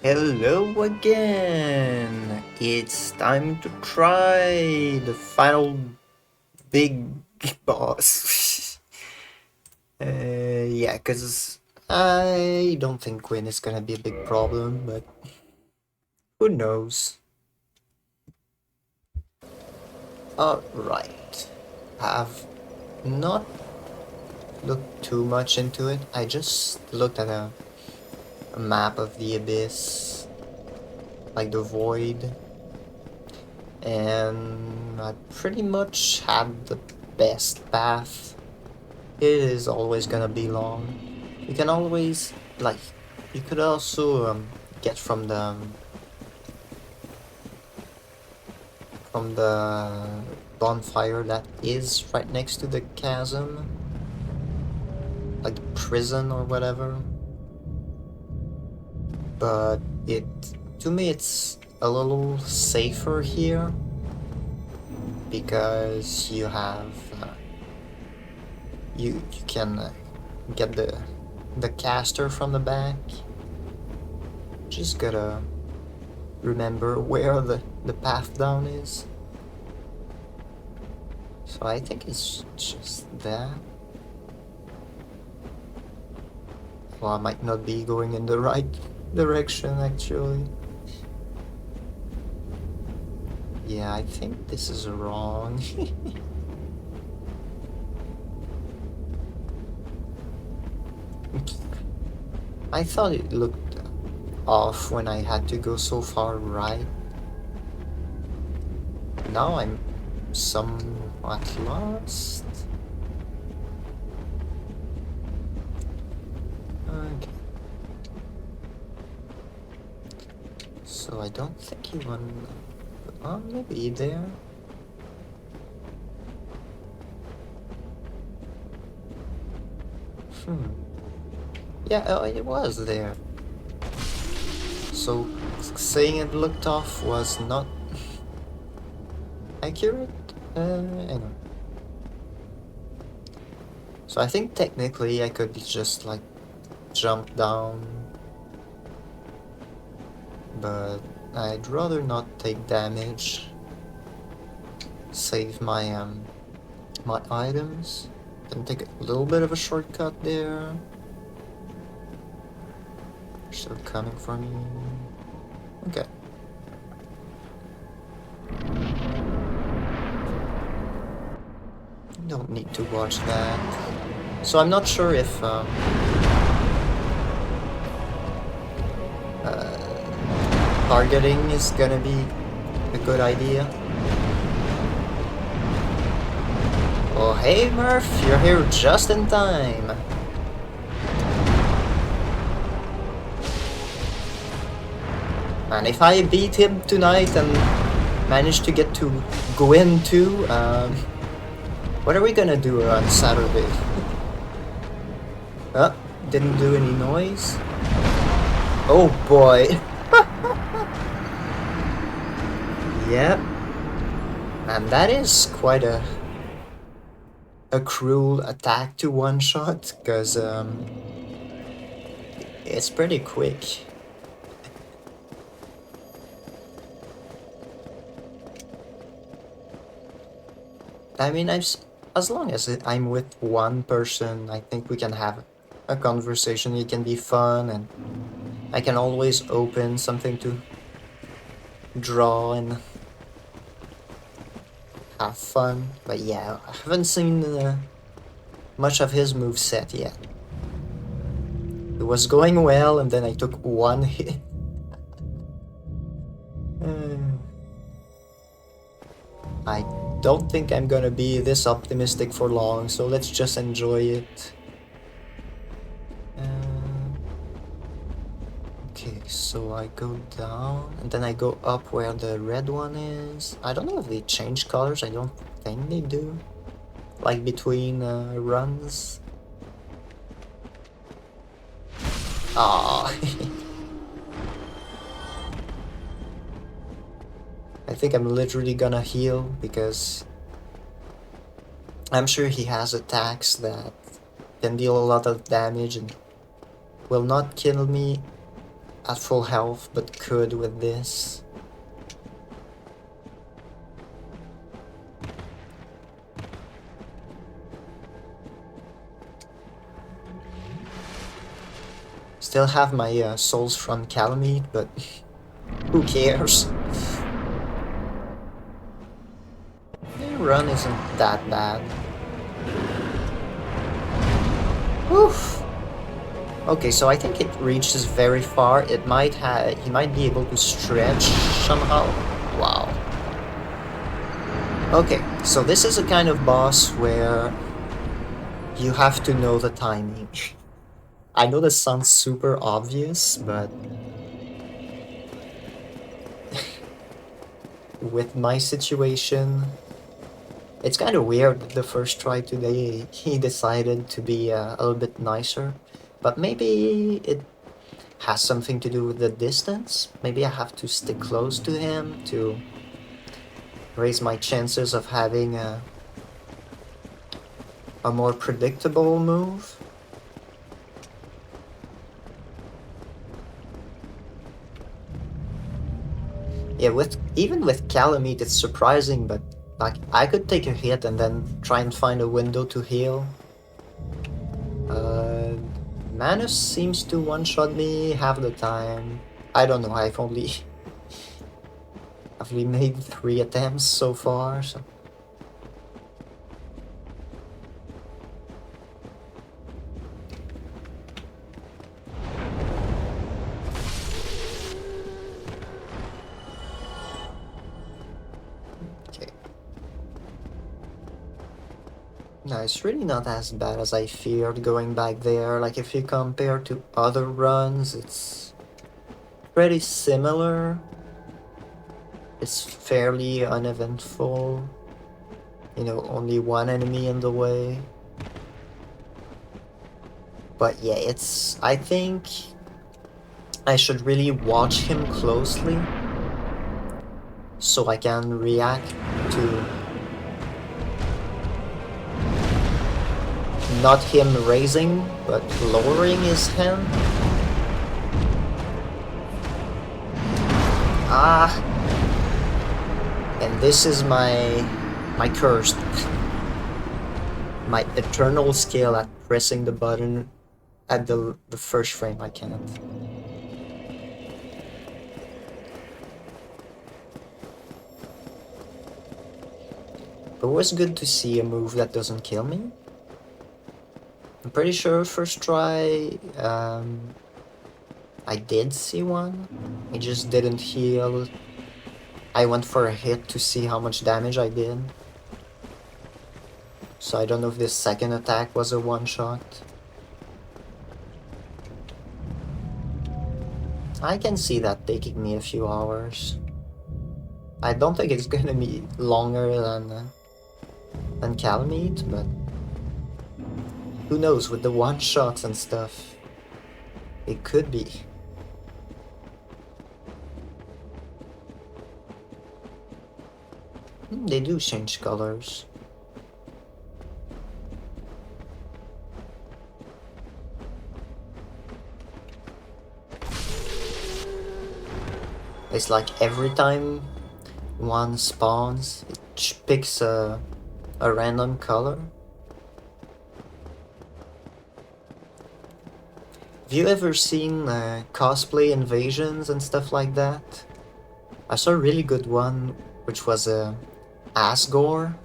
Hello again! It's time to try the final big boss. Yeah, because I don't think Quinn is gonna be a big problem, but who knows? Alright. I've not looked too much into it. I just looked at a a map of the abyss, like the void, and I pretty much had the best path. It is always gonna be long. You can always, like, you could also get from the bonfire that is right next to the chasm, like the prison or whatever. But to me, it's a little safer here because you have you can get the caster from the back. Just gotta remember where the path down is. So I think it's just that. Well, I might not be going in the right direction actually. Yeah, I think this is wrong. I thought it looked off when I had to go so far right. Now I'm somewhat lost. Okay. So I don't think he won. Oh, maybe there. Yeah, it was there. So saying it looked off was not accurate? Anyway. So I think technically I could just like jump down, but I'd rather not take damage. Save my my items. Then take a little bit of a shortcut there. Still coming for me. Okay. Don't need to watch that. So I'm not sure if targeting is gonna be a good idea. Oh hey Murph, you're here just in time. And if I beat him tonight and manage to get to Gwyn too, what are we gonna do on Saturday? Didn't do any noise. Oh boy. Yep. And that is quite a cruel attack to one shot, because it's pretty quick. I mean, as long as I'm with one person, I think we can have a conversation. It can be fun, and I can always open something to draw and have fun. But yeah, I haven't seen much of his moveset yet. It was going well, and then I took one hit. I don't think I'm gonna be this optimistic for long, so let's just enjoy it. Okay, so I go down, and then I go up where the red one is. I don't know if they change colors, I don't think they do. Like between runs. Ah. I think I'm literally gonna heal because I'm sure he has attacks that can deal a lot of damage and will not kill me at full health, but could with this. Still have my souls from Calamite, but who cares? The run isn't that bad. Oof! Okay, so I think it reaches very far. It might have... He might be able to stretch somehow. Wow. Okay, so this is a kind of boss where you have to know the timing. I know this sounds super obvious, but with my situation, it's kind of weird. The first try today, he decided to be a little bit nicer, but maybe it has something to do with the distance. Maybe I have to stick close to him to raise my chances of having a more predictable move. Yeah, even with Calamite, it's surprising, but like I could take a hit and then try and find a window to heal. Manus seems to one-shot me half the time. I don't know, I've only made 3 attempts so far, so... Okay. No, it's really not as bad as I feared going back there. Like, if you compare to other runs, it's pretty similar. It's fairly uneventful. You know, only one enemy in the way. But yeah, it's... I think I should really watch him closely so I can react to not him raising, but lowering his hand. Ah! And this is my curse. My eternal skill at pressing the button at the first frame. I can't. But it was good to see a move that doesn't kill me. I'm pretty sure first try I did see one. It just didn't heal. I went for a hit to see how much damage I did. So I don't know if this second attack was a one-shot. I can see that taking me a few hours. I don't think it's gonna be longer than Calamite, but who knows, with the one-shots and stuff, it could be. They do change colors. It's like every time one spawns, it picks a random color. Have you ever seen cosplay invasions and stuff like that? I saw a really good one, which was a Asgore.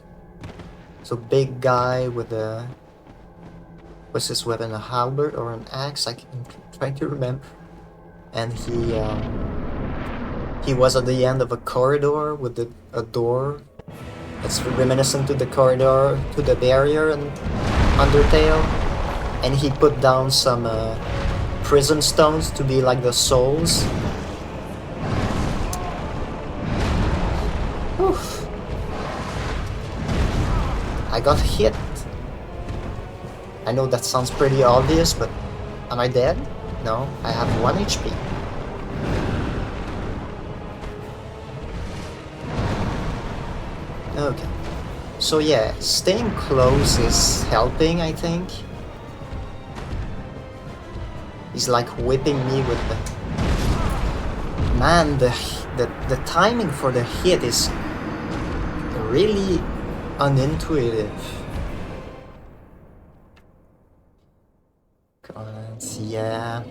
So big guy with a... what's his weapon? A halberd or an axe? I'm trying to remember. And he was at the end of a corridor with a door. It's reminiscent to the corridor, to the barrier in Undertale. And he put down some prison stones to be like the souls. Oof. I got hit. I know that sounds pretty obvious, but am I dead? No, I have 1 HP. Okay. So yeah, staying close is helping, I think. He's like whipping me with the... Man, the timing for the hit is really unintuitive. Yeah.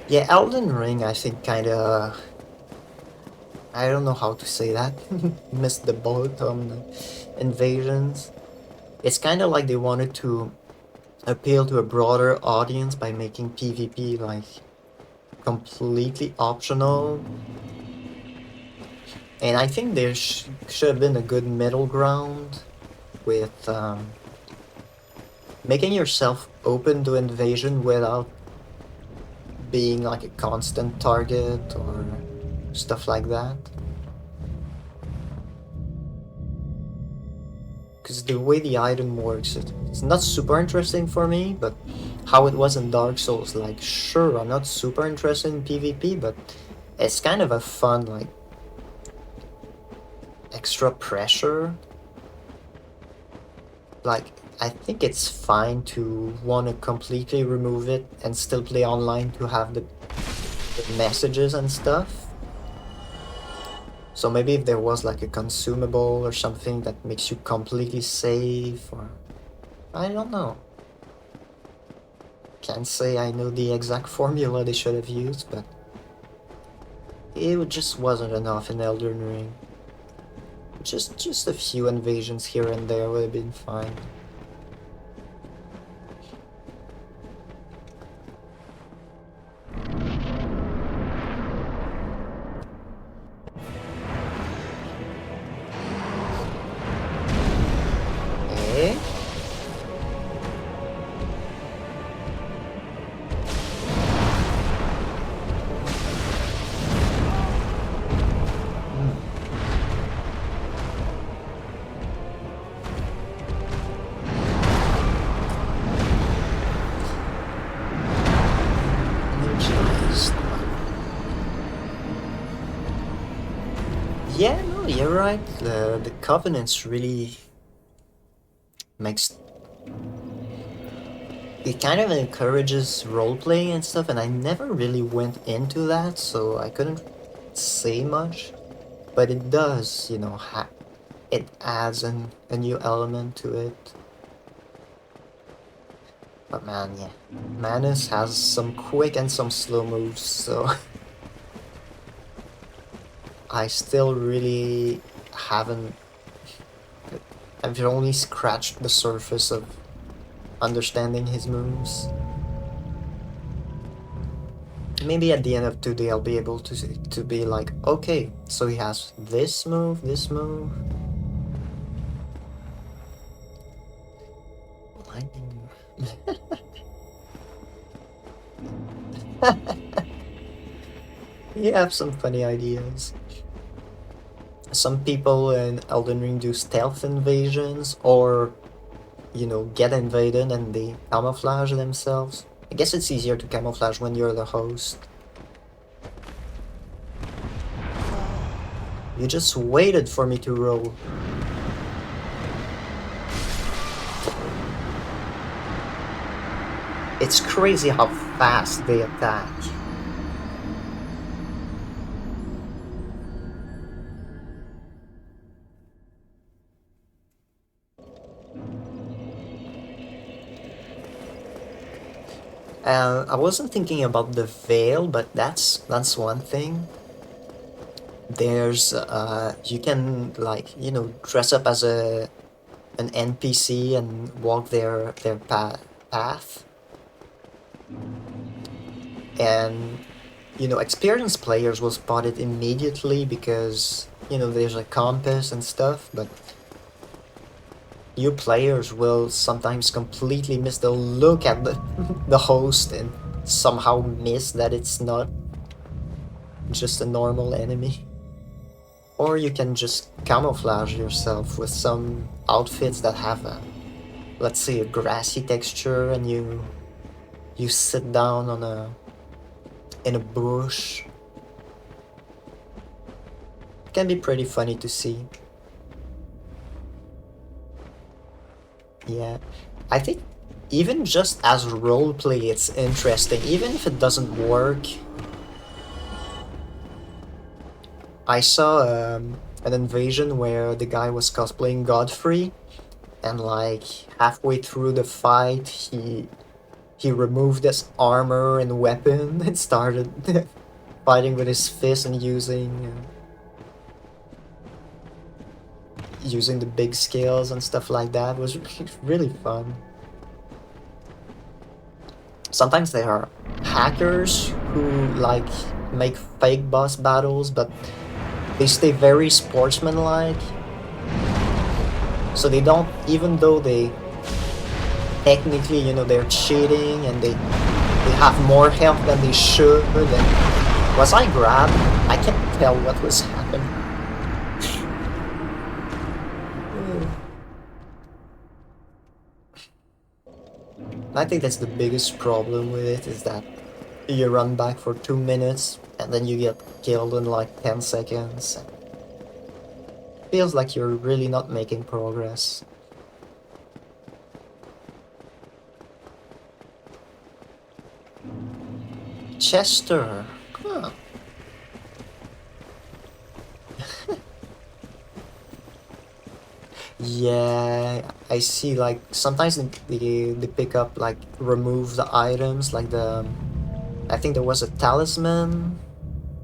Yeah, Elden Ring, I think, kinda... I don't know how to say that. Missed the boat on the invasions. It's kinda like they wanted to appeal to a broader audience by making PvP like completely optional. And I think there should have been a good middle ground with making yourself open to invasion without being like a constant target or stuff like that. Because the way the item works, it's not super interesting for me, but how it was in Dark Souls, like, sure, I'm not super interested in PvP, but it's kind of a fun, like, extra pressure. Like, I think it's fine to want to completely remove it and still play online to have the messages and stuff. So maybe if there was like a consumable or something that makes you completely safe, or I don't know. Can't say I know the exact formula they should have used, but it just wasn't enough in Elden Ring. Just a few invasions here and there would have been fine. Eh? Energized. Yeah, no, you're right. The Covenants really makes... It kind of encourages roleplay and stuff, and I never really went into that, so I couldn't say much. But it does, you know, it adds a new element to it. But man, yeah. Manus has some quick and some slow moves, so... I still really haven't... I've only scratched the surface of understanding his moves. Maybe at the end of today I'll be able to be like, okay, so he has this move, this move. Lightning. You have some funny ideas. Some people in Elden Ring do stealth invasions, or, you know, get invaded and they camouflage themselves. I guess it's easier to camouflage when you're the host. You just waited for me to roll. It's crazy how fast they attack. I wasn't thinking about the veil, but that's one thing. There's you can, like, you know, dress up as an NPC and walk their path, and you know, experienced players will spot it immediately because, you know, there's a compass and stuff, but new players will sometimes completely miss. They'll look at the host and somehow miss that it's not just a normal enemy. Or you can just camouflage yourself with some outfits that have a, let's say, a grassy texture, and you sit down on in a bush. It can be pretty funny to see. Yeah, I think even just as roleplay, it's interesting, even if it doesn't work. I saw an invasion where the guy was cosplaying Godfrey, and like halfway through the fight, he removed his armor and weapon and started fighting with his fist and using the big scales and stuff like that. It was really fun. sometimes there are hackers who like make fake boss battles, but they stay very sportsmanlike. So they don't, even though they technically, you know, they're cheating and they have more health than they should. And was I grabbed? I can't tell what was happening. I think that's the biggest problem with it, is that you run back for 2 minutes and then you get killed in like 10 seconds. Feels like you're really not making progress. Chester. Huh. Yeah, I see, like sometimes they pick up, like remove the items, like the, I think there was a talisman,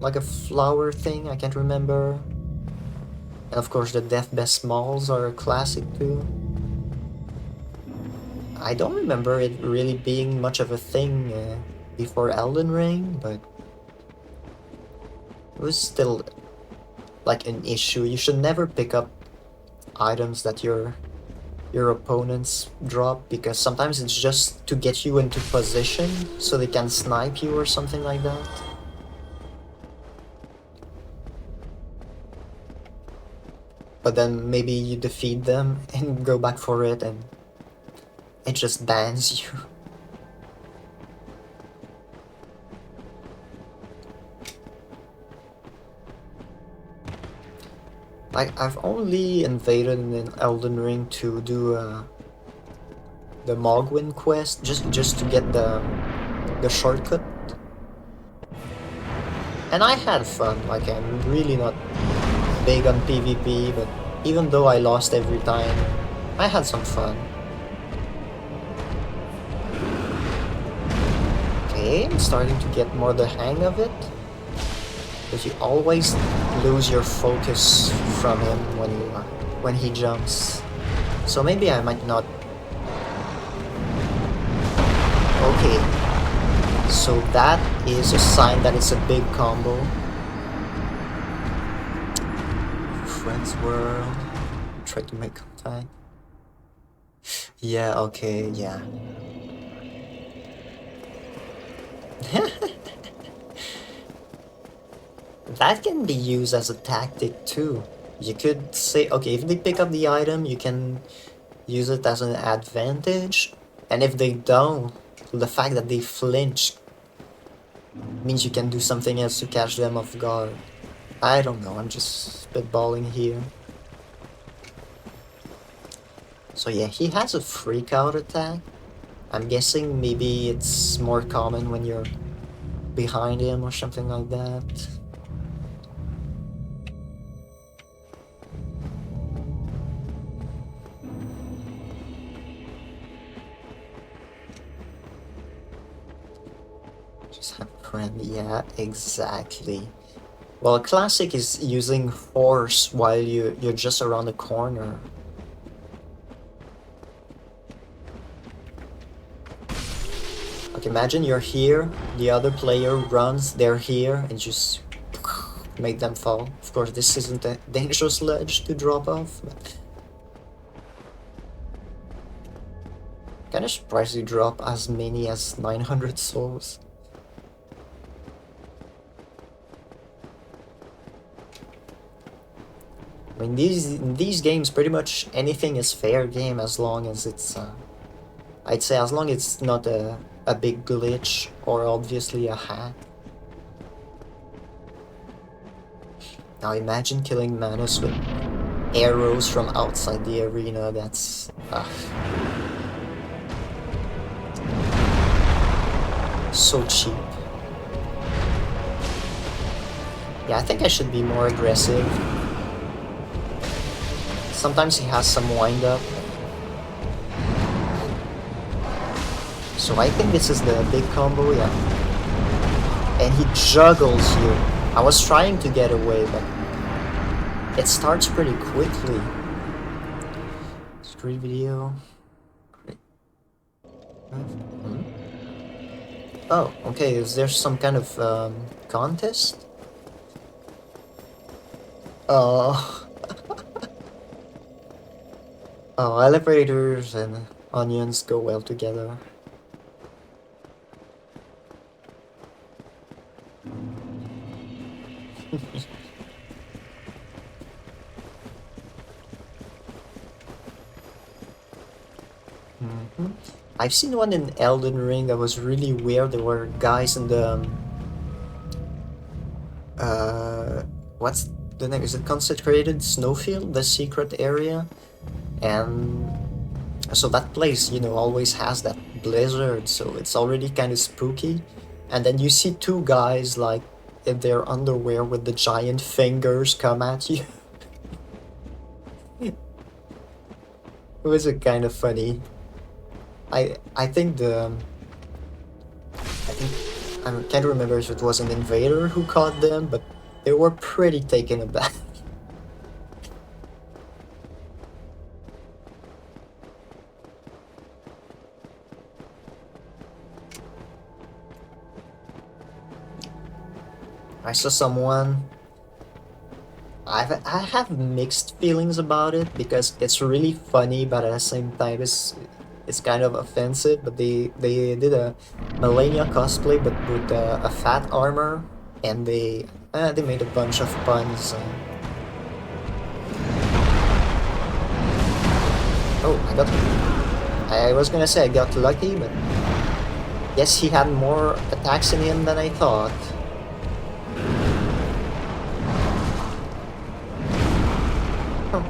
like a flower thing, I can't remember. And of course the death best malls are a classic too. I don't remember it really being much of a thing before Elden Ring, but it was still like an issue. You should never pick up items that your opponents drop, because sometimes it's just to get you into position so they can snipe you or something like that. But then maybe you defeat them and go back for it and it just bans you. Like, I've only invaded in Elden Ring to do the Mogwin quest, just to get the shortcut. And I had fun. Like, I'm really not big on PvP, but even though I lost every time, I had some fun. Okay, I'm starting to get more the hang of it. But you always lose your focus from him when he jumps. So maybe I might not. Okay. So that is a sign that it's a big combo. Friends World. Try to make contact. Yeah, okay, yeah. That can be used as a tactic too. You could say, okay, if they pick up the item, you can use it as an advantage. And if they don't, the fact that they flinch means you can do something else to catch them off guard. I don't know, I'm just spitballing here. So yeah, he has a freak out attack. I'm guessing maybe it's more common when you're behind him or something like that. Just have a friend, yeah, exactly. Well, classic is using force while you're just around the corner. Like, imagine you're here, the other player runs, they're here, and just make them fall. Of course, this isn't a dangerous ledge to drop off, but kinda surprised you drop as many as 900 souls. I mean, in these games, pretty much anything is fair game as long as it's, I'd say as long as it's not a big glitch or obviously a hack. Now imagine killing Manus with arrows from outside the arena, that's... so cheap. Yeah, I think I should be more aggressive. Sometimes he has some wind-up. So I think this is the big combo, yeah. And he juggles you. I was trying to get away, but it starts pretty quickly. Screen video. Oh, okay, is there some kind of contest? Oh, oh, elevators and onions go well together. Hmm. I've seen one in Elden Ring that was really weird. There were guys in the uh, what's the name? Is it Consecrated Snowfield, the secret area? And so that place, you know, always has that blizzard, so it's already kind of spooky. And then you see two guys like in their underwear with the giant fingers come at you. It was a kind of funny. I think I think I can't remember if it was an invader who caught them, but they were pretty taken aback. I saw someone. I have mixed feelings about it because it's really funny, but at the same time it's kind of offensive. But they did a Melania cosplay, but with a fat armor, and they made a bunch of puns. Oh, I was gonna say I got lucky, but yes, he had more attacks in him than I thought. Oh,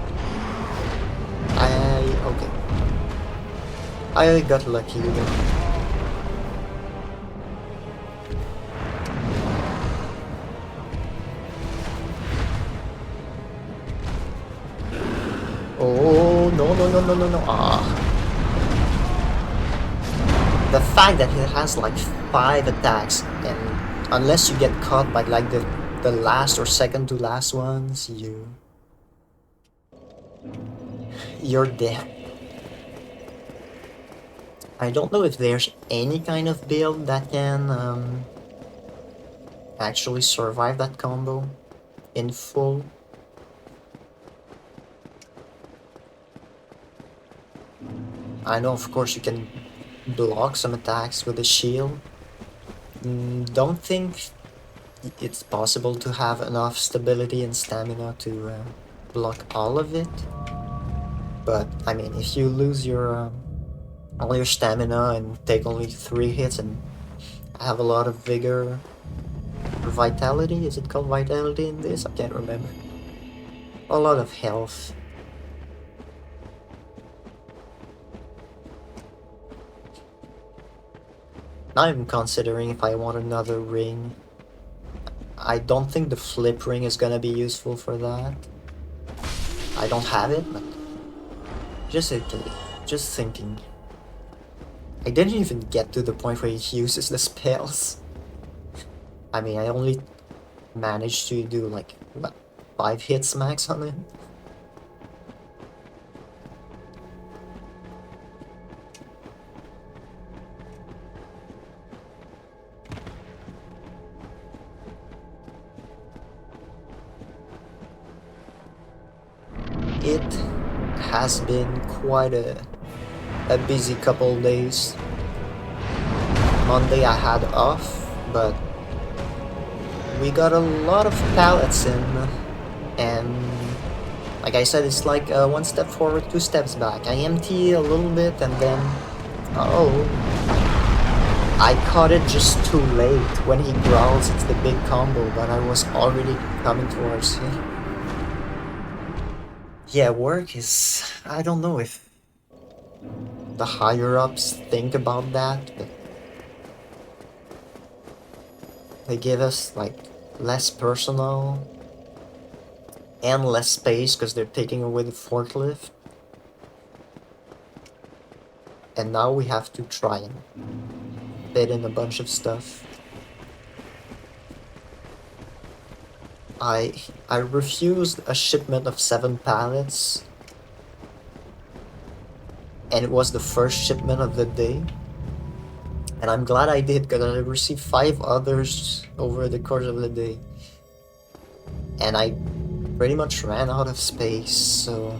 okay. I got lucky with it. Oh, no, no, no, no, no, no. Ah. The fact that it has like 5 attacks, and unless you get caught by like the last or second to last ones, you're dead. I don't know if there's any kind of build that can actually survive that combo in full. I know, of course, you can block some attacks with a shield. Don't think it's possible to have enough stability and stamina to block all of it. But I mean, if you lose your all your stamina and take only 3 hits and have a lot of vigor or vitality, is it called vitality in this? I can't remember. A lot of health. Now I'm considering if I want another ring. I don't think the flip ring is gonna be useful for that. I don't have it, but just thinking. I didn't even get to the point where he uses the spells. I mean, I only managed to do like, what, 5 hits max on it? It has been quite a busy couple days. Monday I had off, but we got a lot of pallets in, and like I said, it's like 1 step forward, 2 steps back. I empty a little bit and then, oh, I caught it just too late. When he growls, it's the big combo, but I was already coming towards him. Yeah, work is, I don't know if the higher ups think about that, but they give us like less personnel and less space because they're taking away the forklift. And now we have to try and fit in a bunch of stuff. I refused a shipment of 7 pallets, and it was the first shipment of the day. And I'm glad I did, because I received 5 others over the course of the day. And I pretty much ran out of space, so...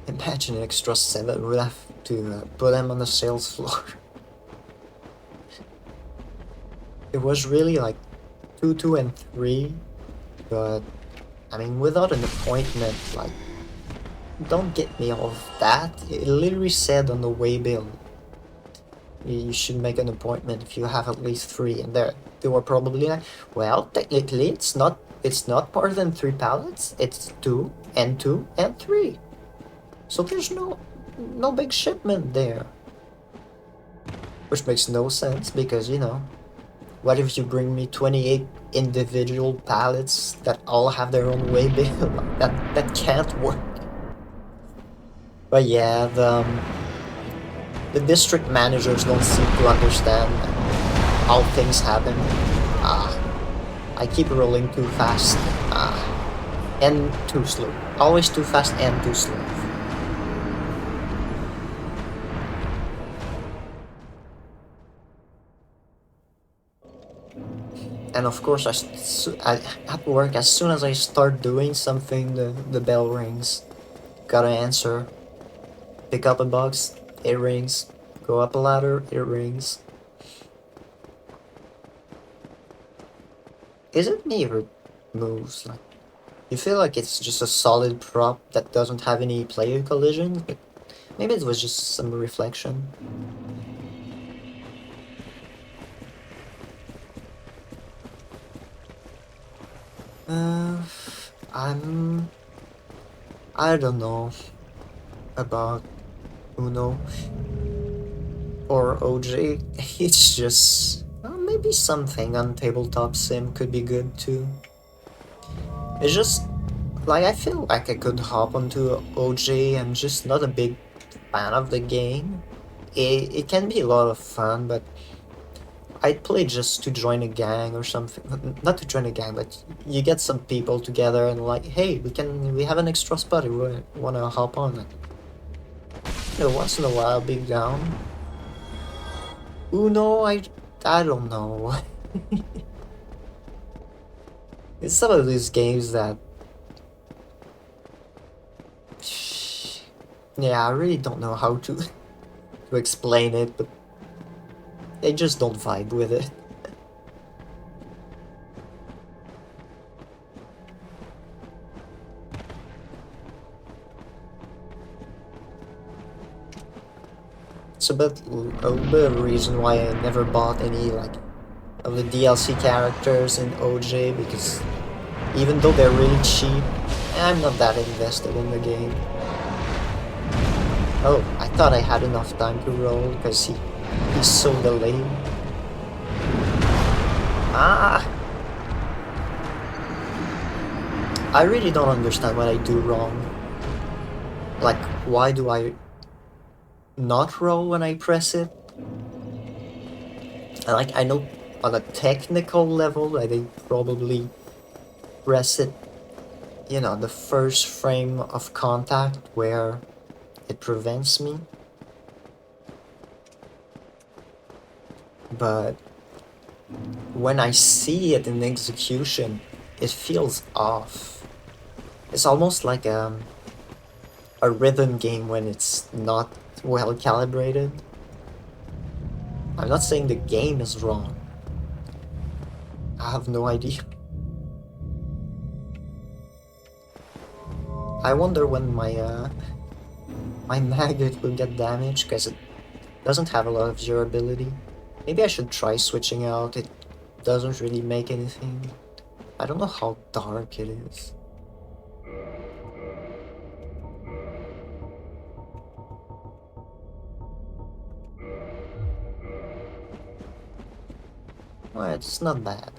Imagine an extra 7 would have to put them on the sales floor. It was really like 2, 2, and 3, but I mean, without an appointment, like, don't get me off that. It literally said on the waybill, you should make an appointment if you have at least 3, and they were probably like, well, technically it's not more than 3 pallets. It's 2 and 2 and 3. So there's no big shipment there. Which makes no sense because, you know, what if you bring me 28 individual pallets that all have their own waybill? that can't work. But yeah, the district managers don't seem to understand how things happen. I keep rolling too fast. And too slow. Always too fast and too slow. And of course, at work, as soon as I start doing something, the bell rings. Gotta answer. Pick up a box, it rings. Go up a ladder, it rings. Is it me or it moves? Like, you feel like it's just a solid prop that doesn't have any player collisions, but maybe it was just some reflection. I don't know about Uno or OJ. It's just maybe something on tabletop sim could be good too. It's just like I feel like I could hop onto OJ. I'm just not a big fan of the game. It can be a lot of fun, but I'd play just to join a gang or something. Not to join a gang, but you get some people together and like, hey, we have an extra spot. We wanna hop on it. You know, once in a while, big down. Uno, I don't know. It's some of these games that, yeah, I really don't know how to to explain it, but they just don't vibe with it. It's a bit of a reason why I never bought any like of the DLC characters in OJ, because even though they're really cheap, I'm not that invested in the game. Oh, I thought I had enough time to roll because he's so delayed. I really don't understand what I do wrong. Like, why do I not roll when I press it? Like, I know on a technical level I probably press it, you know, the first frame of contact where it prevents me. But when I see it in execution, it feels off. It's almost like a rhythm game when it's not well calibrated. I'm not saying the game is wrong. I have no idea. I wonder when my maggot will get damaged, because it doesn't have a lot of durability. Maybe I should try switching out. It doesn't really make anything. I don't know how dark it is. Well, it's not bad.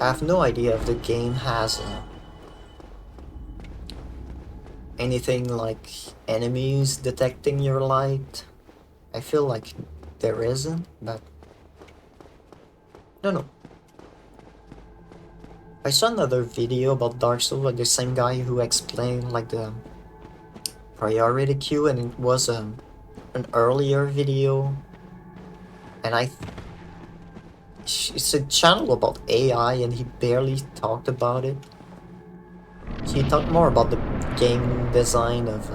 I have no idea if the game has anything like enemies detecting your light. I feel like there isn't, but no. I saw another video about Dark Souls, like the same guy who explained like the priority queue, and it was an earlier video, and it's a channel about AI, and he barely talked about it. He talked more about the game design of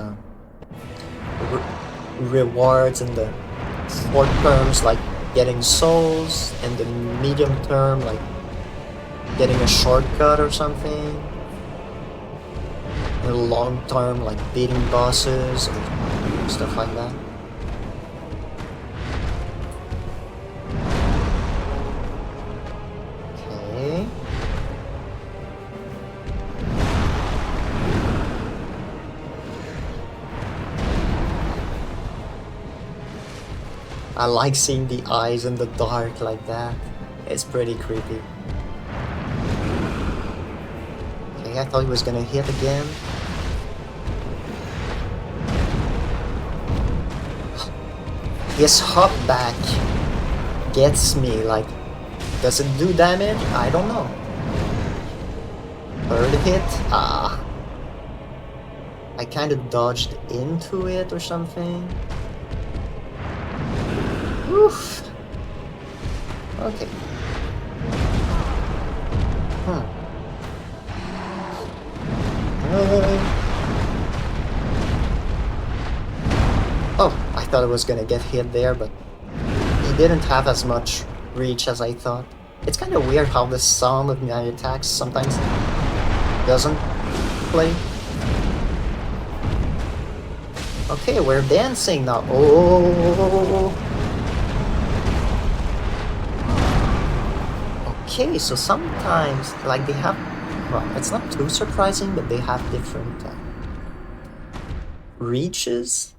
rewards and the short terms, like getting souls, and the medium term, like getting a shortcut or something, and the long term, like beating bosses and stuff like that. Okay. I like seeing the eyes in the dark like that. It's pretty creepy. Okay, I thought he was gonna hit again. His hop back gets me, like, does it do damage? I don't know. Third hit? Ah. I kinda dodged into it or something. Oof. Okay. Oh, I thought I was gonna get hit there, but he didn't have as much reach as I thought. It's kind of weird how the sound of my attacks sometimes doesn't play. Okay, we're dancing now. Oh. Okay, so sometimes, like, they have, well, it's not too surprising, but they have different reaches.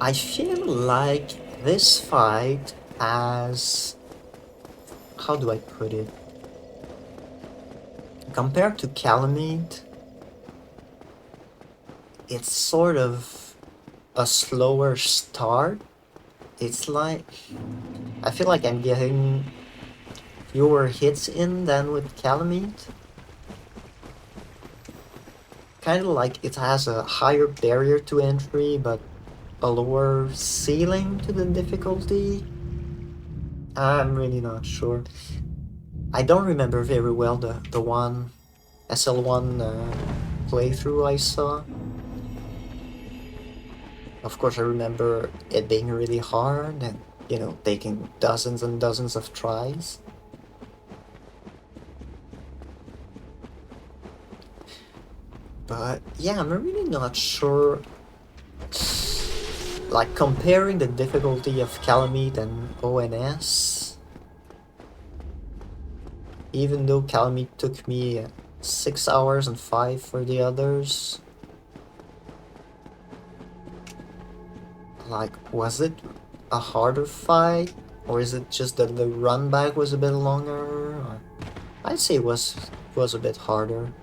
I feel like this fight has, how do I put it? Compared to Calamite, it's sort of a slower start. It's like, I feel like I'm getting fewer hits in than with Calamite. Kind of like it has a higher barrier to entry, but a lower ceiling to the difficulty. I'm really not sure. I don't remember very well the one SL1 playthrough I saw. Of course, I remember it being really hard and, you know, taking dozens and dozens of tries. But yeah, I'm really not sure. Like, comparing the difficulty of Calamite and ONS, even though Calamite took me 6 hours and 5 for the others, like, was it a harder fight, or is it just that the run back was a bit longer? Or I'd say it was a bit harder.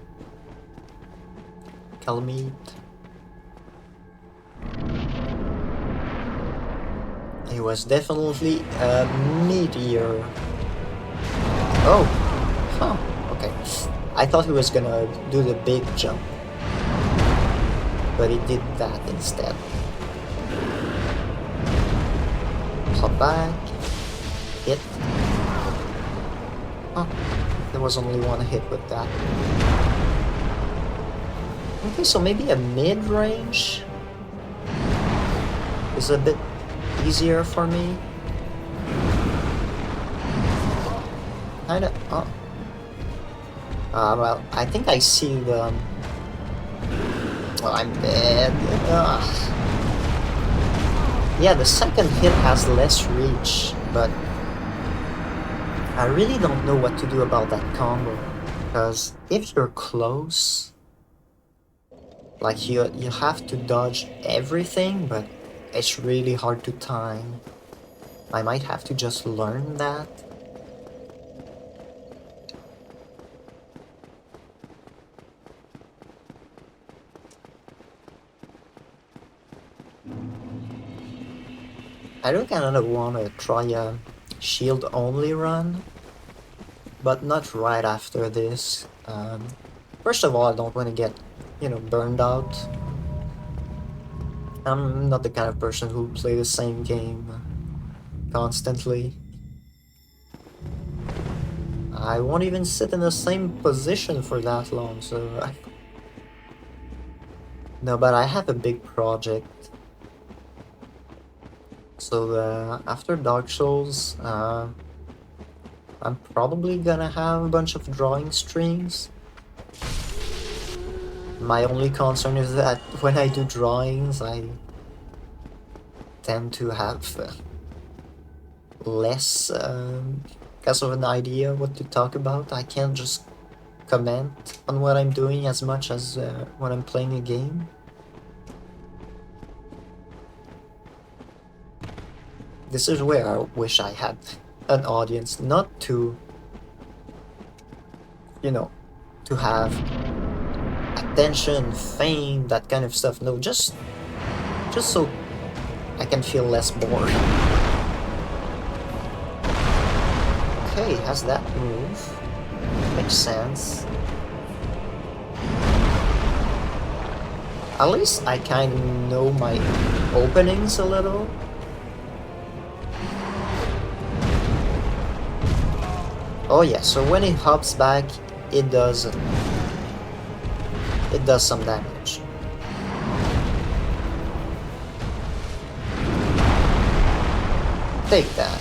Calamite. It was definitely a meteor. Oh, huh, okay. I thought he was gonna do the big jump, but he did that instead. Hop back, hit. Huh, there was only one hit with that. Okay, so maybe a mid-range is a bit easier for me. Kinda, oh. Well, I think I see the... Oh, I'm dead. Ugh. Yeah, the second hit has less reach, but I really don't know what to do about that combo. Because if you're close, like, you have to dodge everything, but it's really hard to time. I might have to just learn that. I do kinda want to try a shield-only run, but not right after this. First of all, I don't want to get, burned out. I'm not the kind of person who play the same game constantly. I won't even sit in the same position for that long, so no, but I have a big project. So after Dark Souls, I'm probably gonna have a bunch of drawing streams. My only concern is that when I do drawings, I tend to have less because of an idea what to talk about. I can't just comment on what I'm doing as much as when I'm playing a game. This is where I wish I had an audience, not to, to have attention, fame, that kind of stuff. No, just so I can feel less bored. Okay, has that move? Makes sense. At least I kind of know my openings a little. Oh yeah, so when it hops back, it does some damage. Take that.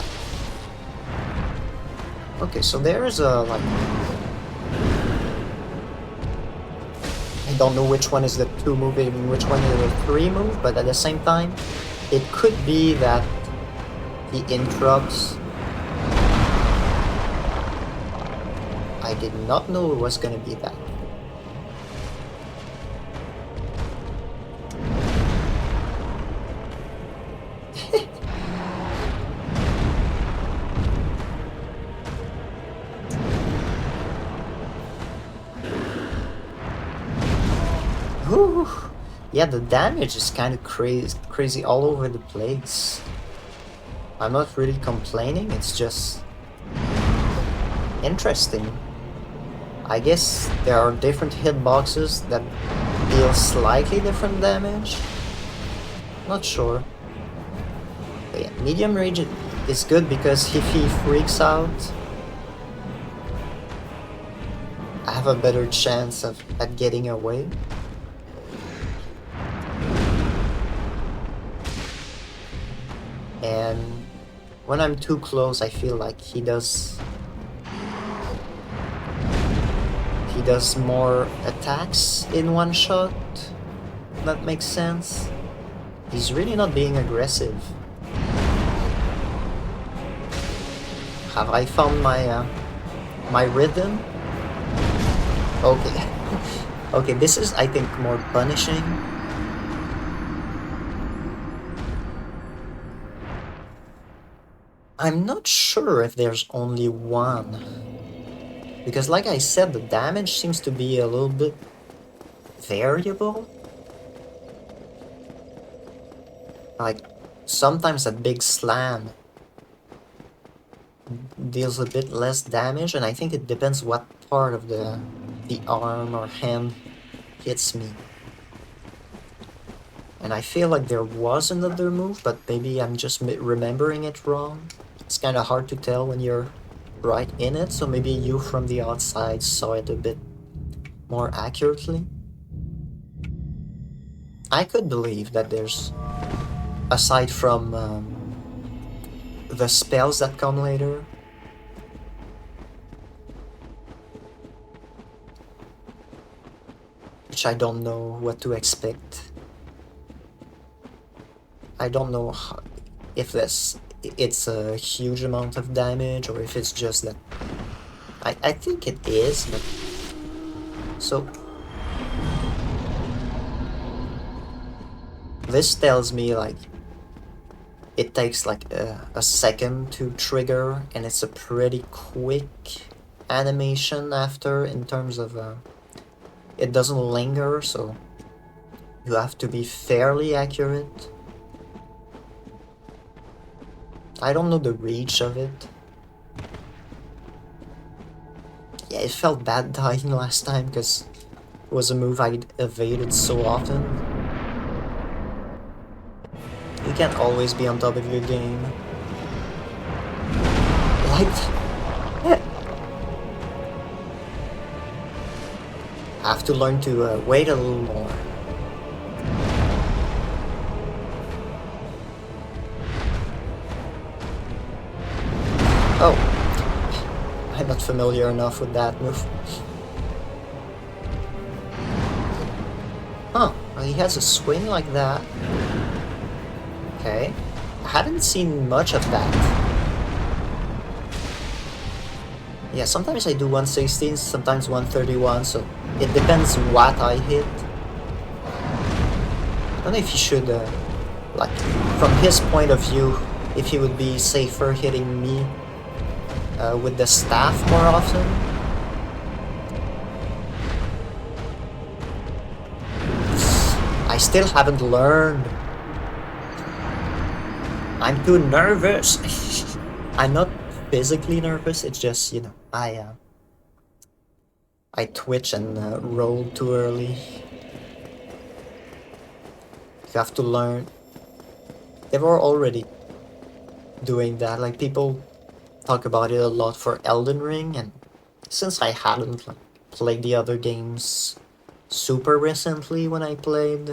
Okay, so there is a, like... I don't know which one is the 2 move and which one is the 3 move, but at the same time, it could be that he interrupts. I did not know it was gonna be that. Whew. Yeah, the damage is kind of crazy all over the place. I'm not really complaining, it's just interesting. I guess there are different hitboxes that deal slightly different damage. Not sure. But yeah, medium range is good because if he freaks out, I have a better chance at getting away. And when I'm too close, I feel like he does more attacks in one shot. That makes sense. He's really not being aggressive. Have I found my rhythm? Okay. Okay, this is, I think, more punishing. I'm not sure if there's only one. Because like I said, the damage seems to be a little bit variable. Like, sometimes a big slam deals a bit less damage, and I think it depends what part of the arm or hand hits me. And I feel like there was another move, but maybe I'm just remembering it wrong. It's kind of hard to tell when you're right in it, so maybe you from the outside saw it a bit more accurately. I could believe that there's, aside from the spells that come later, which I don't know what to expect. I don't know if it's a huge amount of damage or if it's just that. I think it is, but so this tells me like it takes like a second to trigger, and it's a pretty quick animation after, in terms of it doesn't linger, so you have to be fairly accurate. I don't know the reach of it. Yeah, it felt bad dying last time because it was a move I evaded so often. You can't always be on top of your game. Like have to learn to wait a little more. Oh, I'm not familiar enough with that move. Huh, well, he has a swing like that. Okay, I hadn't seen much of that. Yeah, sometimes I do 116, sometimes 131, so it depends what I hit. I don't know if he should, like, from his point of view, if he would be safer hitting me with the staff more often. I still haven't learned. I'm too nervous. I'm not physically nervous, it's just, you know, I twitch and roll too early. You have to learn. They were already doing that, like people talk about it a lot for Elden Ring, and since I hadn't like played the other games super recently when I played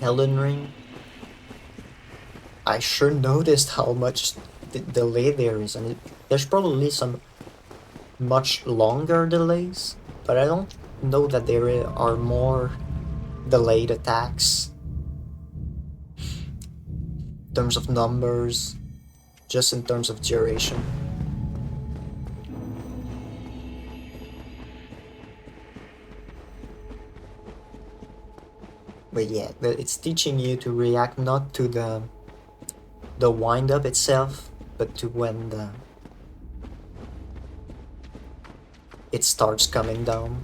Elden Ring, I sure noticed how much delay there is, and there's probably some much longer delays, but I don't know that there are more delayed attacks in terms of numbers, just in terms of duration. But yeah, it's teaching you to react not to the wind up itself, but to when it starts coming down.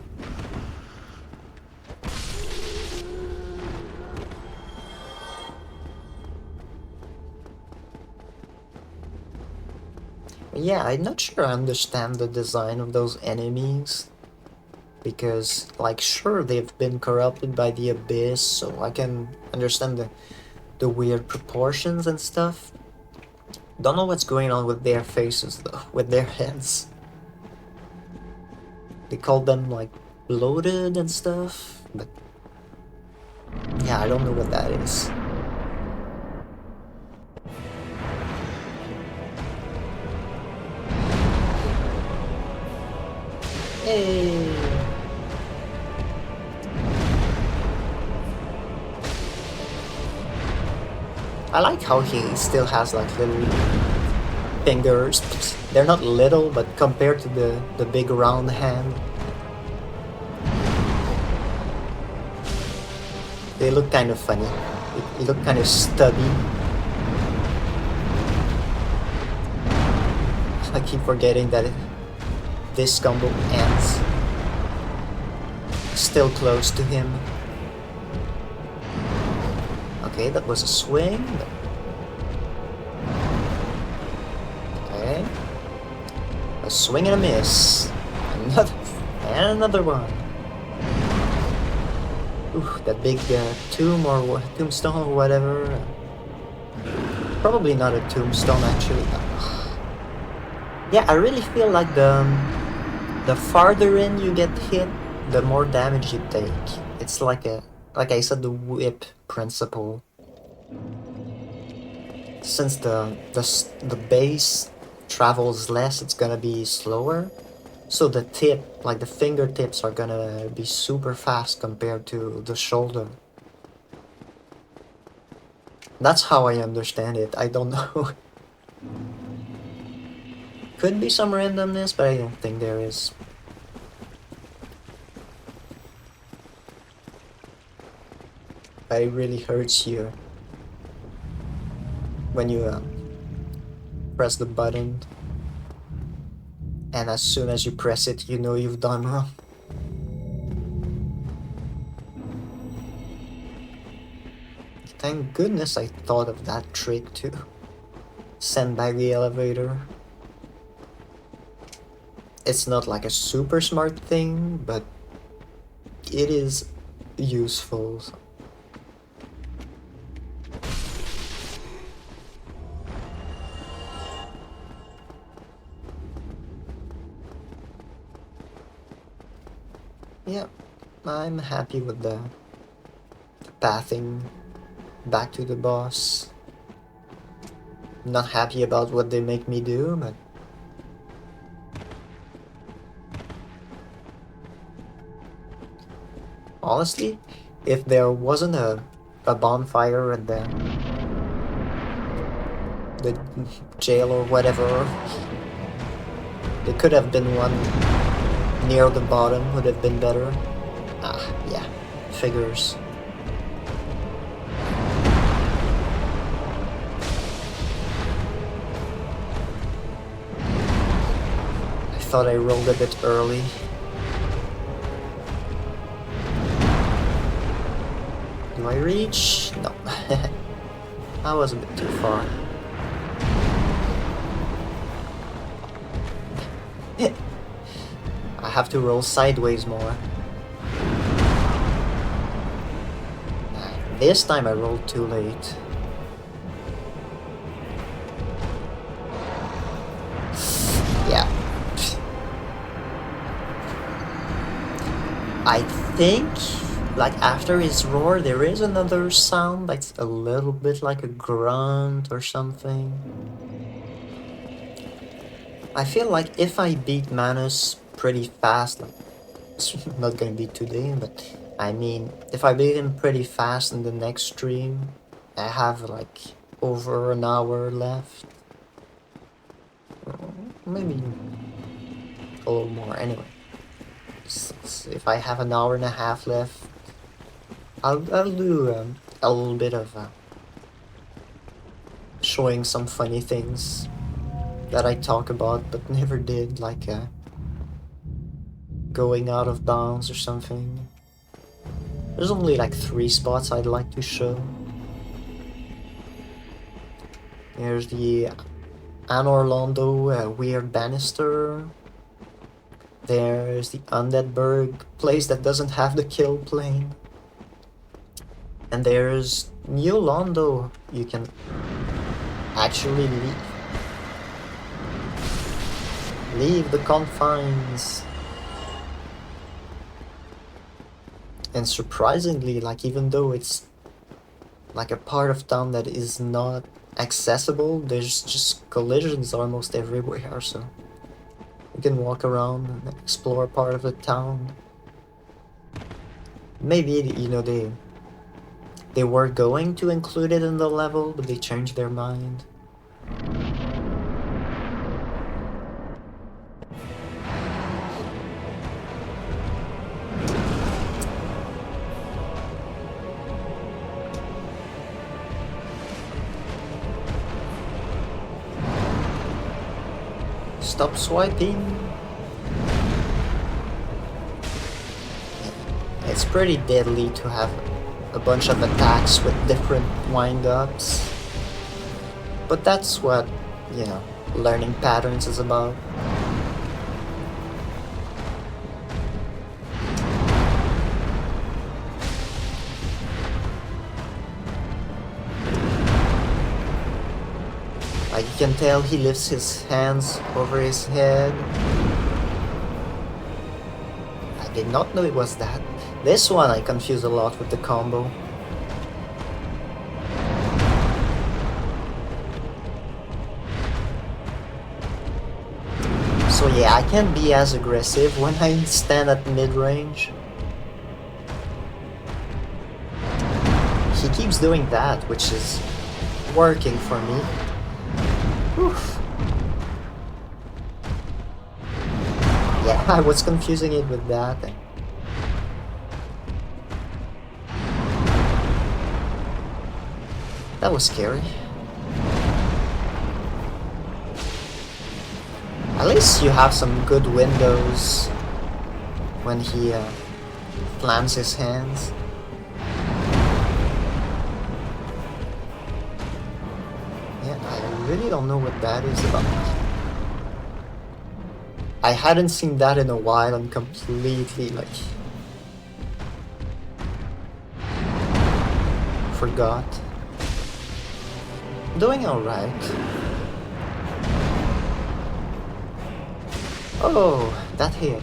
Yeah, I'm not sure I understand the design of those enemies, because, like, sure, they've been corrupted by the abyss, so I can understand the weird proportions and stuff. Don't know what's going on with their faces, though, with their heads. They call them, like, bloated and stuff, but yeah, I don't know what that is. Hey! I like how he still has like little fingers. They're not little, but compared to the big round hand, they look kind of funny. They look kind of stubby. I keep forgetting that this combo ends still close to him. Okay, that was a swing. Okay. A swing and a miss. Another one. Ooh, that big tomb or tombstone or whatever. Probably not a tombstone actually. Yeah, I really feel like the farther in you get hit, the more damage you take. It's like I said, the whip principle. Since the base travels less, it's gonna be slower. So the tip, like the fingertips, are gonna be super fast compared to the shoulder. That's how I understand it. I don't know. Could be some randomness, but I don't think there is. But it really hurts you when you press the button, and as soon as you press it, you know you've done wrong. Thank goodness I thought of that trick too. Send back the elevator. It's not like a super smart thing, but it is useful. Yeah, I'm happy with the pathing back to the boss. Not happy about what they make me do, but honestly, if there wasn't a bonfire at the jail or whatever, there could have been one near the bottom, would have been better. Ah, yeah, figures. I thought I rolled a bit early. Do I reach? No. I was a bit too far. I have to roll sideways more. This time I rolled too late. Yeah. I think, like, after his roar, there is another sound that's a little bit like a grunt or something. I feel like if I beat Manus pretty fast, like, it's not gonna be today, but I mean, if I beat him pretty fast in the next stream, I have like over an hour left. Maybe a little more. Anyway, if I have an hour and a half left, I'll do a little bit of showing some funny things that I talk about but never did, like going out of bounds or something. There's only like 3 spots I'd like to show. There's the Anne Orlando weird banister. There's the Undeadburg place that doesn't have the kill plane. And there's New Londo. You can actually leave the confines. And surprisingly, like, even though it's like a part of town that is not accessible, there's just collisions almost everywhere, so you can walk around and explore part of the town. Maybe, you know, they were going to include it in the level, but they changed their mind. Stop swiping. It's pretty deadly to have a bunch of attacks with different wind-ups. But that's what, you know, learning patterns is about. Like, you can tell he lifts his hands over his head. I did not know it was that. This one I confuse a lot with the combo. So yeah, I can't be as aggressive when I stand at mid-range. He keeps doing that, which is working for me. Oof. Yeah, I was confusing it with that. That was scary. At least you have some good windows when he slams his hands. Yeah, I really don't know what that is about. I hadn't seen that in a while and completely like forgot. Doing alright. Oh, that hit.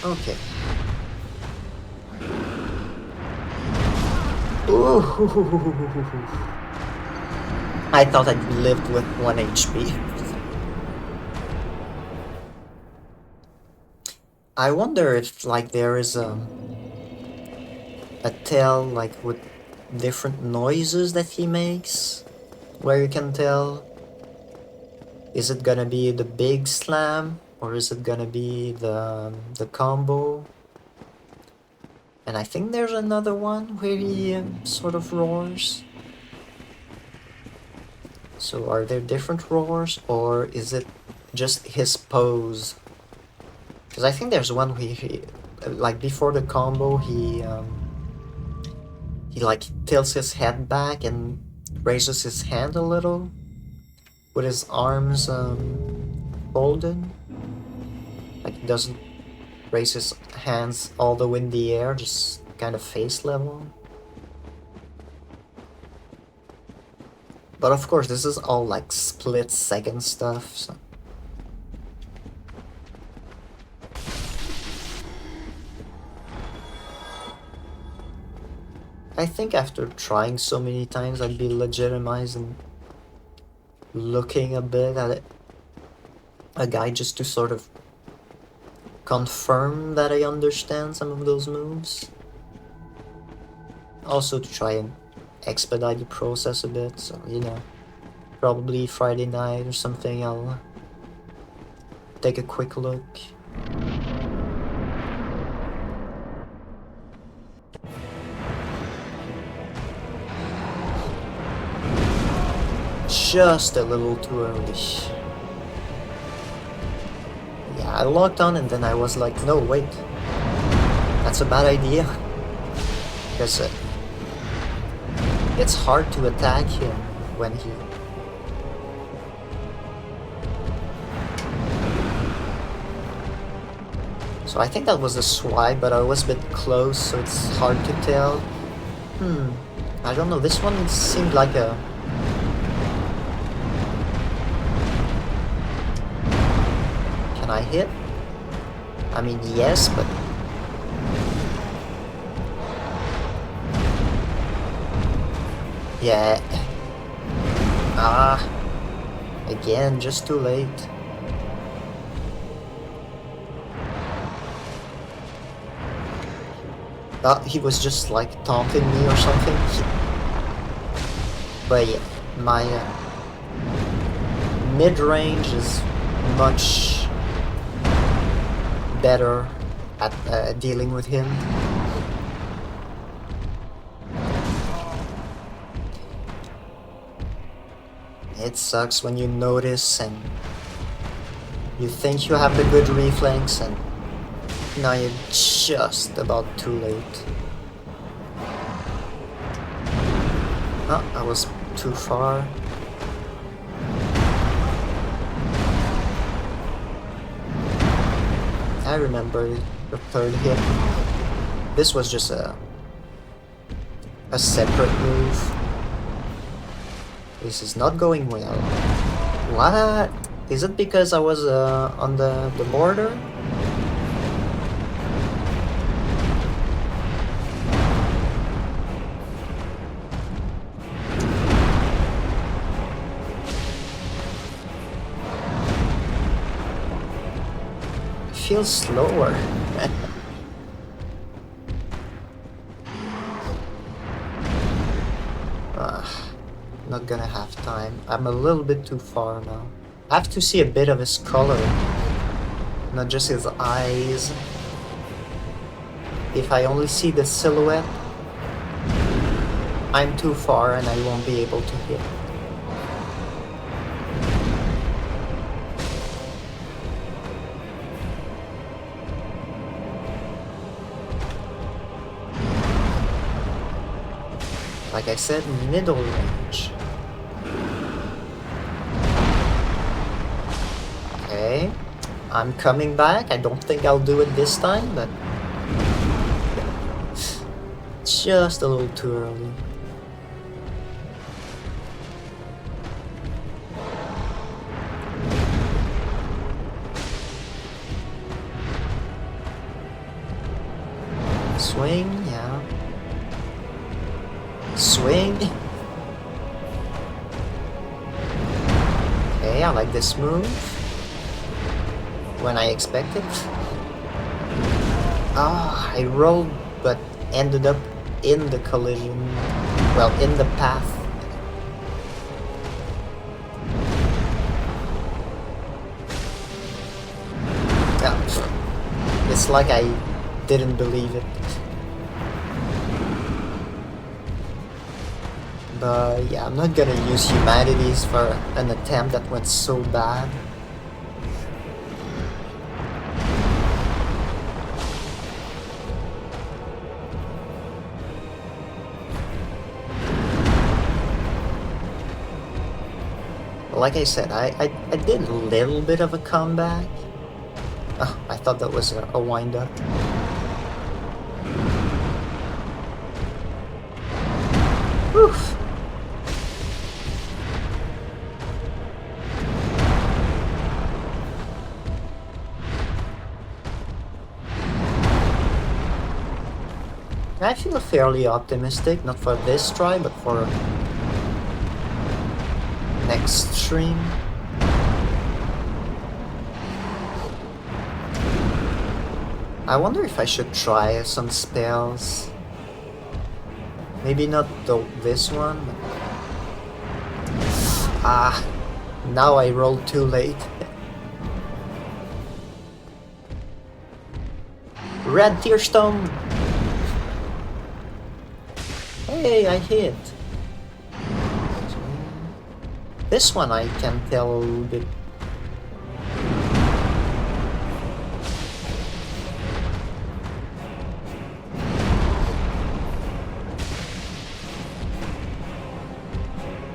Okay. Ooh. I thought I lived with 1 HP. I wonder if like there is a tail like with different noises that he makes, where you can tell, is it gonna be the big slam or is it gonna be the combo? And I think there's another one where he sort of roars. So are there different roars or is it just his pose? Because I think there's one where he, like before the combo, he like tilts his head back and raises his hand a little with his arms folded. Like he doesn't raise his hands all the way in the air, just kind of face level. But of course, this is all like split-second stuff, so. I think after trying so many times, I'd be legitimized and looking a bit at a guy just to sort of confirm that I understand some of those moves. Also to try and expedite the process a bit, so you know, probably Friday night or something I'll take a quick look. Just a little too early. Yeah, I logged on and then I was like, no, wait. That's a bad idea. Because it's hard to attack him when he... So I think that was a swipe, but I was a bit close, so it's hard to tell. I don't know, this one seemed like a... Can I hit? I mean, yes, but... Yeah. Again, just too late. He was just like taunting me or something. But yeah, my mid-range is much better at dealing with him. It sucks when you notice and you think you have the good reflex and now you're just about too late. Oh, I was too far. I remember the third hit. This was just a separate move. This is not going well. What? Is it because I was on the border? Feels slower. Not gonna have time. I'm a little bit too far now. I have to see a bit of his color, not just his eyes. If I only see the silhouette, I'm too far and I won't be able to hit. Like I said, middle range. Okay, I'm coming back. I don't think I'll do it this time, but just a little too early. Swing, yeah. Swing. Okay, I like this move. When I expected. Ah, I rolled but ended up in the collision. Well, in the path. Yeah. It's like I didn't believe it. But yeah, I'm not gonna use humanities for an attempt that went so bad. Like I said, I did a little bit of a comeback. Oh, I thought that was a wind-up. Oof. I feel fairly optimistic, not for this try, but for next stream. I wonder if I should try some spells. Maybe not this one. But... Ah, now I rolled too late. Red Tearstone! Hey, I hit! This one I can tell a little bit.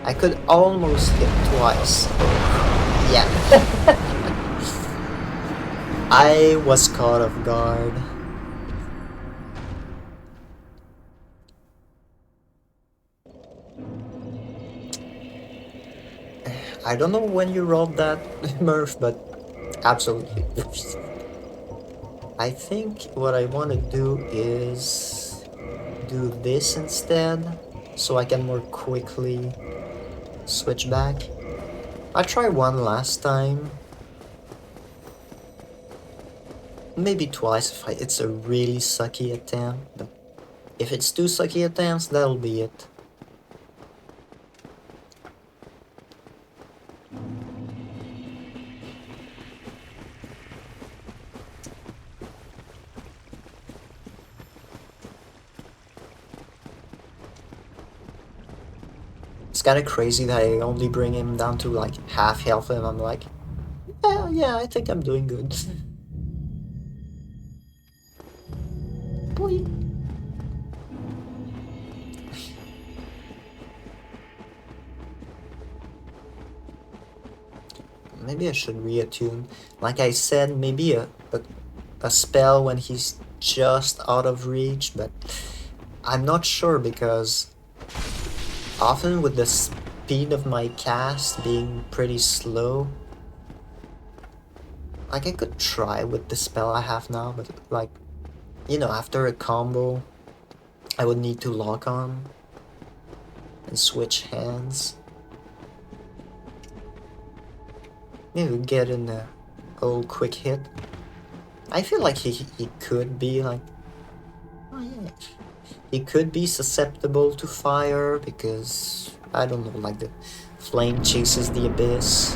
I could almost hit twice. Yeah. I was caught off guard. I don't know when you rolled that, Murph, but absolutely. I think what I want to do is do this instead, so I can more quickly switch back. I'll try one last time. Maybe twice if it's a really sucky attempt, but if it's two sucky attempts, that'll be it. It's kind of crazy that I only bring him down to like half health and I'm like, yeah, I think I'm doing good. Boy. Maybe I should reattune. Like I said, maybe a spell when he's just out of reach, but I'm not sure because often with the speed of my cast being pretty slow, like I could try with the spell I have now, but like, you know, after a combo, I would need to lock on and switch hands. Maybe get in a little quick hit. I feel like he could be like, oh yeah, he could be susceptible to fire because, I don't know, like the flame chases the abyss.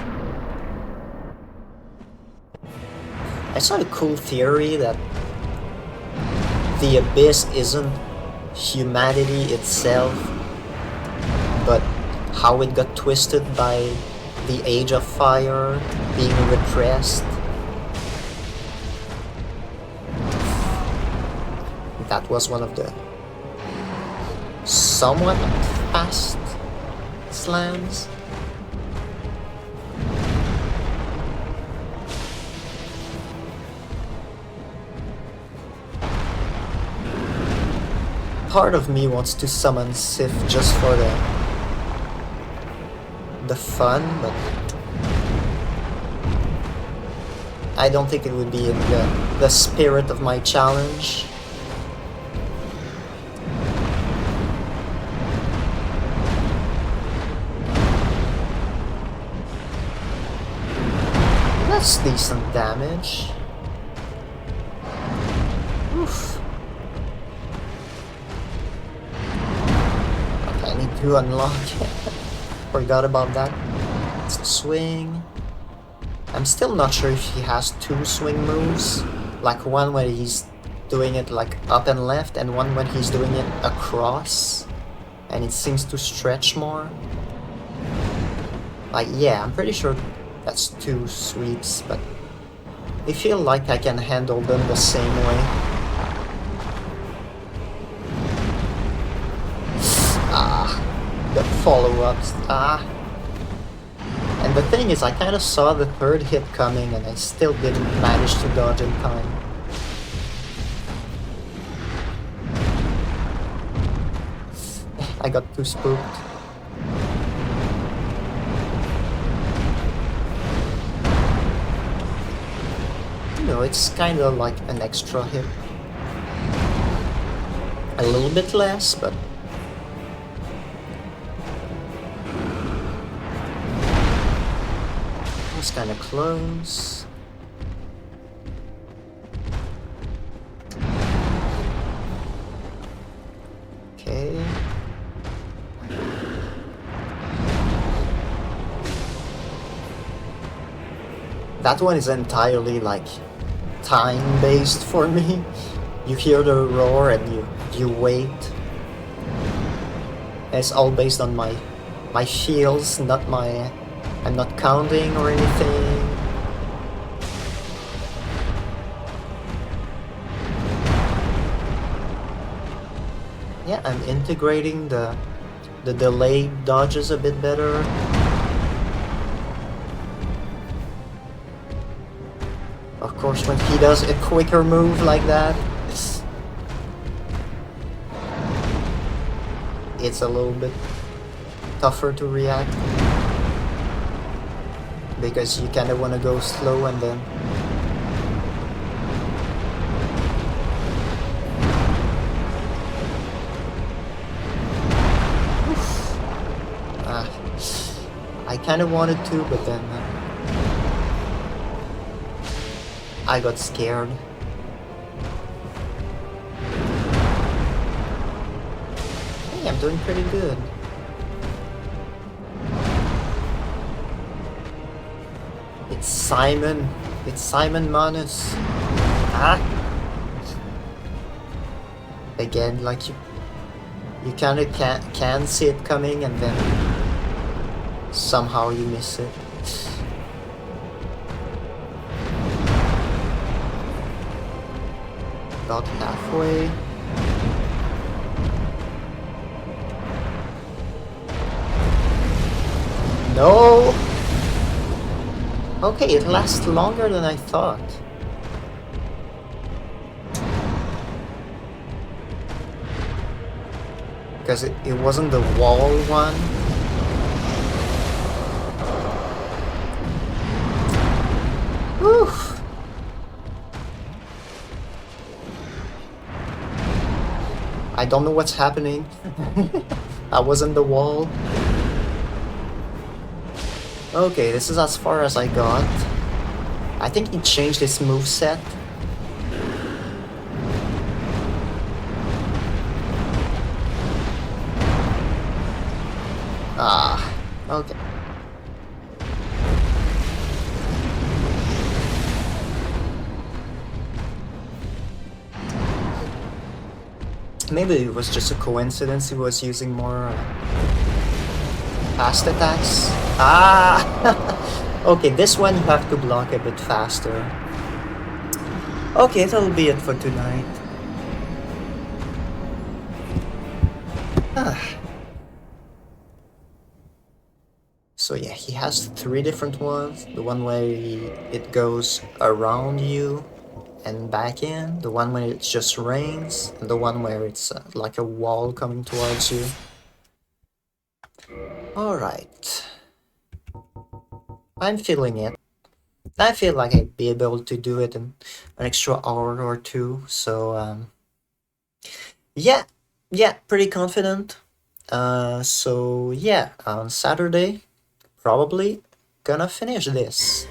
I saw a cool theory that the abyss isn't humanity itself, but how it got twisted by the age of fire being repressed. That was one of the somewhat fast slams. Part of me wants to summon Sif just for the fun, but I don't think it would be in the spirit of my challenge. That's decent damage. Oof. Okay, I need to unlock it. Forgot about that. It's a swing. I'm still not sure if he has two swing moves. Like one where he's doing it like up and left, and one when he's doing it across. And it seems to stretch more. Like, yeah, I'm pretty sure that's two sweeps, but I feel like I can handle them the same way. The follow-ups. And the thing is, I kind of saw the third hit coming and I still didn't manage to dodge in time. I got too spooked. No, it's kind of like an extra hit. A little bit less, but it's kind of close. Okay. That one is entirely like time-based for me. You hear the roar and you wait. It's all based on my feels, not my... I'm not counting or anything. Yeah, I'm integrating the delayed dodges a bit better. Of course, when he does a quicker move like that, it's a little bit tougher to react. Because you kind of want to go slow and then... I kind of wanted to, but then... I got scared. Hey, I'm doing pretty good. It's Simon. It's Simon Manus. Again, like you kind of can see it coming, and then somehow you miss it. About halfway. No! Okay, it lasts longer than I thought. Because it wasn't the wall one. Whew. I don't know what's happening. I was in the wall. Okay, this is as far as I got. I think he changed his moveset. Okay. Maybe it was just a coincidence he was using more fast attacks. Okay, this one you have to block a bit faster. Okay, that'll be it for tonight. So yeah, he has three different ones. The one where it goes around you and back in, the one where it just rains, and the one where it's like a wall coming towards you. Alright. I'm feeling it. I feel like I'd be able to do it in an extra hour or two, so yeah, pretty confident. So yeah, on Saturday, probably gonna finish this.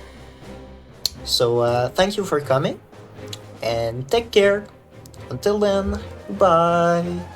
So thank you for coming, and take care. Until then, bye.